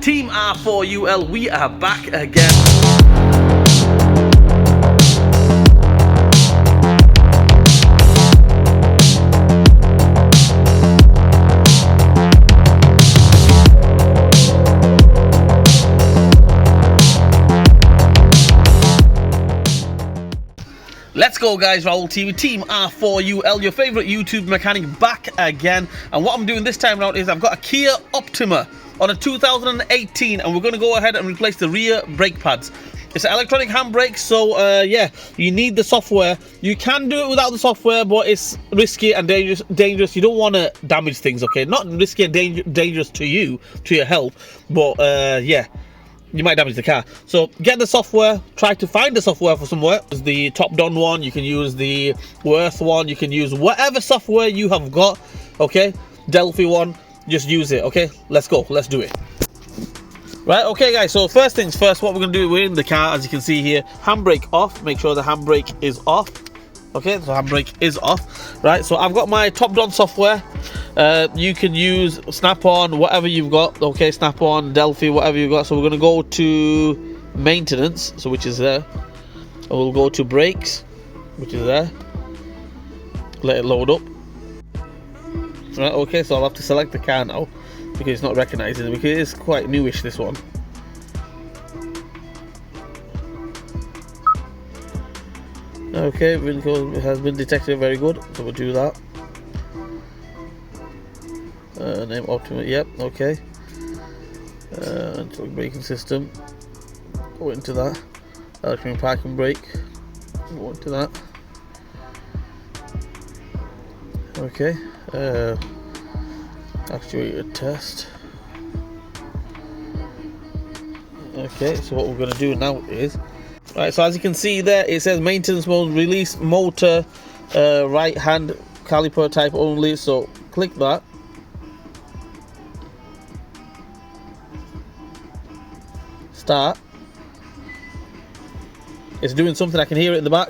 Team R4UL, we are back again. Let's go guys, Raul TV, Team R4UL, your favourite YouTube mechanic back again. And what I'm doing this time around is I've got a Kia Optima on a 2018 and we're going to go ahead and replace the rear brake pads. It's an electronic handbrake, so yeah, you need the software. You can do it without the software, but it's risky and dangerous. You don't want to damage things, okay? Not risky and dangerous to you, to your health, but yeah, you might damage the car. So get the software, try to find the software for somewhere. There's the top-down one, you can use the Worth one, you can use whatever software you have got, okay? Delphi one, just use it, okay? Let's go, let's do it. Right, okay guys, so first things first, what we're going to do, we're in the car, as you can see here, handbrake off, make sure the handbrake is off. Okay, so handbrake is off. Right, so I've got my top-down software. You can use Snap-on, whatever you've got. Okay, Snap-on, Delphi, whatever you've got. So we're going to go to maintenance, so which is there. And we'll go to brakes, which is there. Let it load up. Right, okay, so I'll have to select the car now because it's not recognizing it, because it's quite newish, this one. Okay, VIN code has been detected, very good, so we'll do that. Name Optima, yep, okay. Braking system, go into that. Electronic parking brake, go into that. Okay, actuator test. Okay, so what we're going to do now is, right, so as you can see there, it says maintenance mode, release motor, right hand caliper type only. So click that. Start. It's doing something, I can hear it in the back.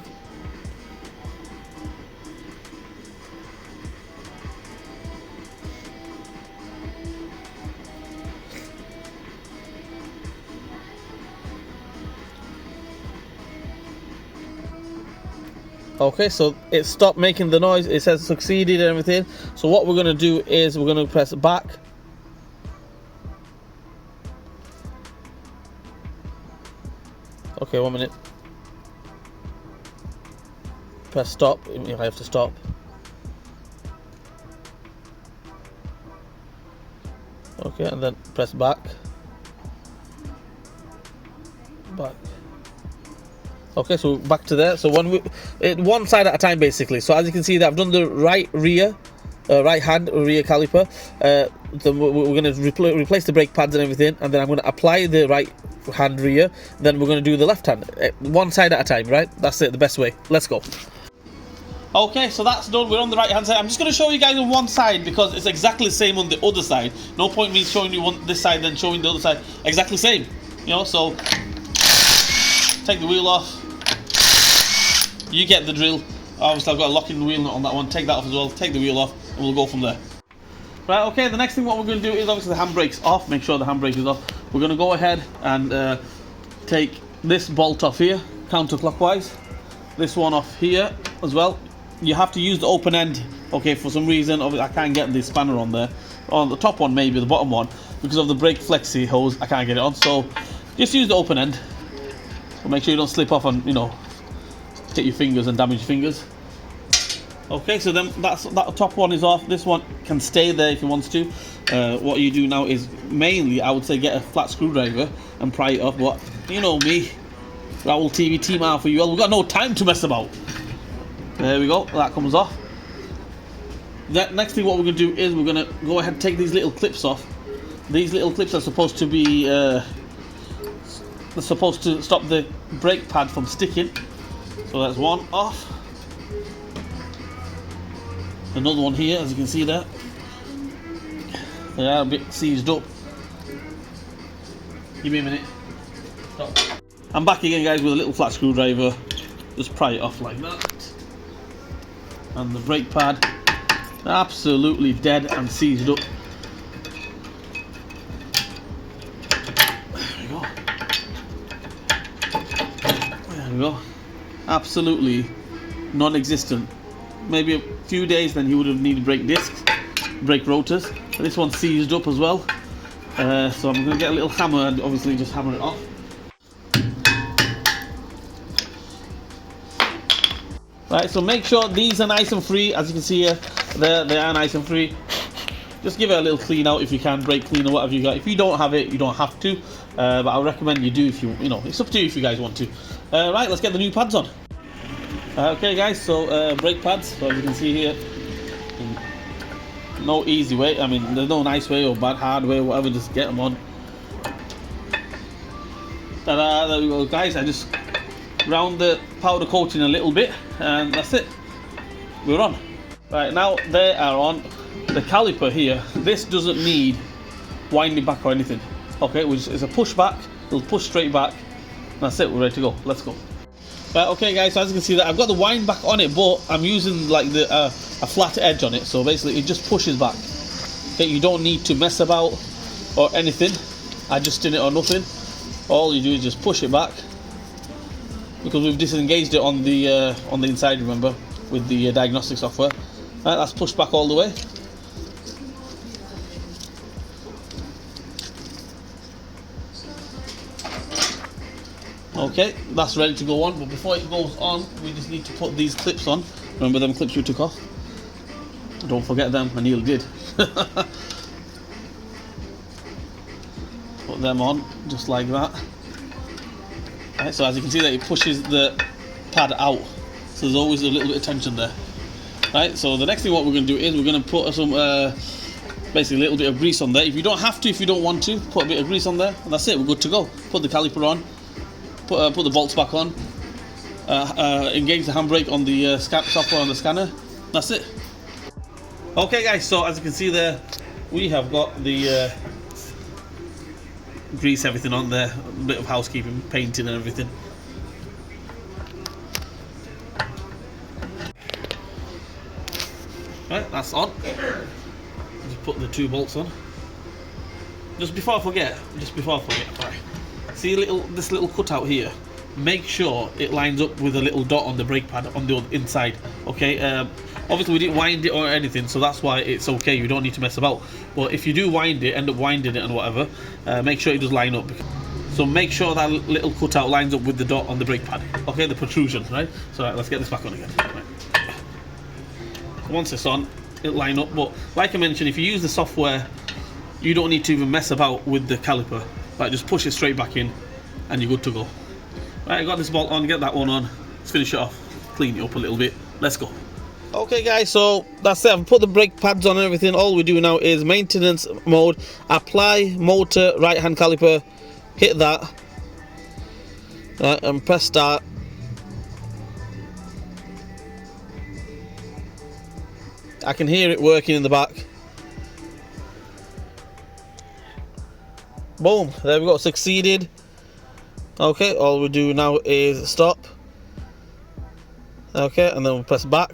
Okay, so it stopped making the noise. It says succeeded and everything. So what we're going to do is we're going to press back. Okay, 1 minute. Press stop. I have to stop. Okay, and then press back. Back. Okay, so back to there. So one side at a time basically. So as you can see that I've done the right hand rear caliper. Then we're going to replace the brake pads and everything, and then I'm going to apply the right hand rear. Then we're going to do the left hand, one side at a time. Right, that's it, the best way. Let's go. Okay, so that's done. We're on the right hand side. I'm just going to show you guys on one side because it's exactly the same on the other side. No point me showing you this side then showing the other side. Exactly the same, you know. So take the wheel off. You get the drill. Obviously I've got a locking wheel nut on that one. Take that off as well. Take the wheel off and we'll go from there. Right, okay, the next thing what we're going to do is obviously the handbrake's off. Make sure the handbrake is off. We're going to go ahead and take this bolt off here, counterclockwise. This one off here as well. You have to use the open end. Okay, for some reason, I can't get the spanner on there. On the top one, maybe the bottom one, because of the brake flexi hose, I can't get it on. So just use the open end. So make sure you don't slip off and, you know, hit your fingers and damage your fingers. Okay, so then that top one is off. This one can stay there if you want to. What you do now is mainly, I would say, get a flat screwdriver and pry it off. But you know me, Raul TV, Team R4UL, we've got no time to mess about. There we go, that comes off. The next thing what we're going to do is we're going to go ahead and take these little clips off. These little clips are supposed to be they're supposed to stop the brake pad from sticking. So that's one off. Another one here, as you can see there. They are a bit seized up. Give me a minute. Stop. I'm back again, guys, with a little flat screwdriver. Just pry it off like that. And the brake pad, absolutely dead and seized up. we go. Absolutely non-existent. Maybe a few days, then he would have needed brake discs, brake rotors. But this one's seized up as well. So I'm going to get a little hammer and obviously just hammer it off. Right, so make sure these are nice and free. As you can see here, they are nice and free. Just give it a little clean out if you can, brake clean or whatever you got. If you don't have it, you don't have to. But I recommend you do if you know, it's up to you if you guys want to. Right, let's get the new pads on. Okay guys, so brake pads, so as you can see here, no easy way, I mean there's no nice way or bad, hard way, whatever, just get them on. Ta-da, there we go guys. I just round the powder coating a little bit and that's it, we're on. Right, now they are on. The caliper here, this doesn't need winding back or anything. Okay, it's a push back, it'll push straight back, that's it, we're ready to go, let's go. Right, okay guys, so as you can see that I've got the wind back on it, but I'm using like the a flat edge on it, so basically it just pushes back. Okay, you don't need to mess about or anything, adjusting it or nothing. All you do is just push it back, because we've disengaged it on the inside, remember, with the diagnostic software. Right, that's pushed back all the way. Okay, that's ready to go on, but before it goes on, we just need to put these clips on. Remember them clips we took off? Don't forget them, I nearly did. Put them on, just like that. Right, so as you can see that it pushes the pad out, so there's always a little bit of tension there. Right, so the next thing what we're going to do is we're going to put some, basically a little bit of grease on there. If you don't have to, if you don't want to, put a bit of grease on there, and that's it, we're good to go. Put the caliper on. Put the bolts back on, engage the handbrake on the software on the scanner, that's it. Okay guys, so as you can see there, we have got the grease, everything on there, a bit of housekeeping, painting and everything. Right, that's on. Just put the two bolts on. Just before I forget, right. See this little cutout here? Make sure it lines up with a little dot on the brake pad on the inside. Okay, obviously we didn't wind it or anything, so that's why it's okay. You don't need to mess about. But if you do wind it, end up winding it and whatever, make sure it does line up. So make sure that little cutout lines up with the dot on the brake pad. Okay, the protrusion, right? So right, let's get this back on again. Right. Once it's on, it'll line up. But like I mentioned, if you use the software, you don't need to even mess about with the caliper. Right, just push it straight back in and you're good to go. Right, I got this bolt on, get that one on. Let's finish it off, clean it up a little bit. Let's go. Okay guys, so that's it. I've put the brake pads on and everything. All we do now is maintenance mode, apply motor, right hand caliper, hit that, right, and press start. I can hear it working in the back. Boom, there we go, succeeded. Okay, all we do now is stop. Okay, and then we'll press back.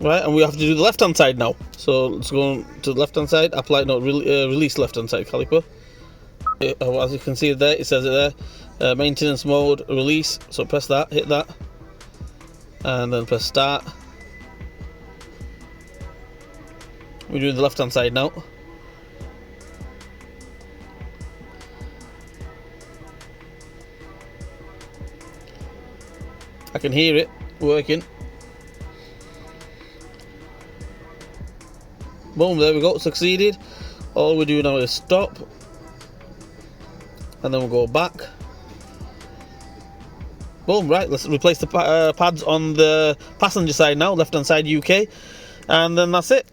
Right, and we have to do the left hand side now. So let's go to the left hand side, apply, no, release left hand side caliper. As you can see there, it says it there, maintenance mode, release. So press that, hit that, and then press start. We're doing the left hand side now. I can hear it working. Boom, there we go, succeeded. All we do now is stop, and then we'll go back. Boom, right, let's replace the pads on the passenger side now, left hand side UK, and then that's it.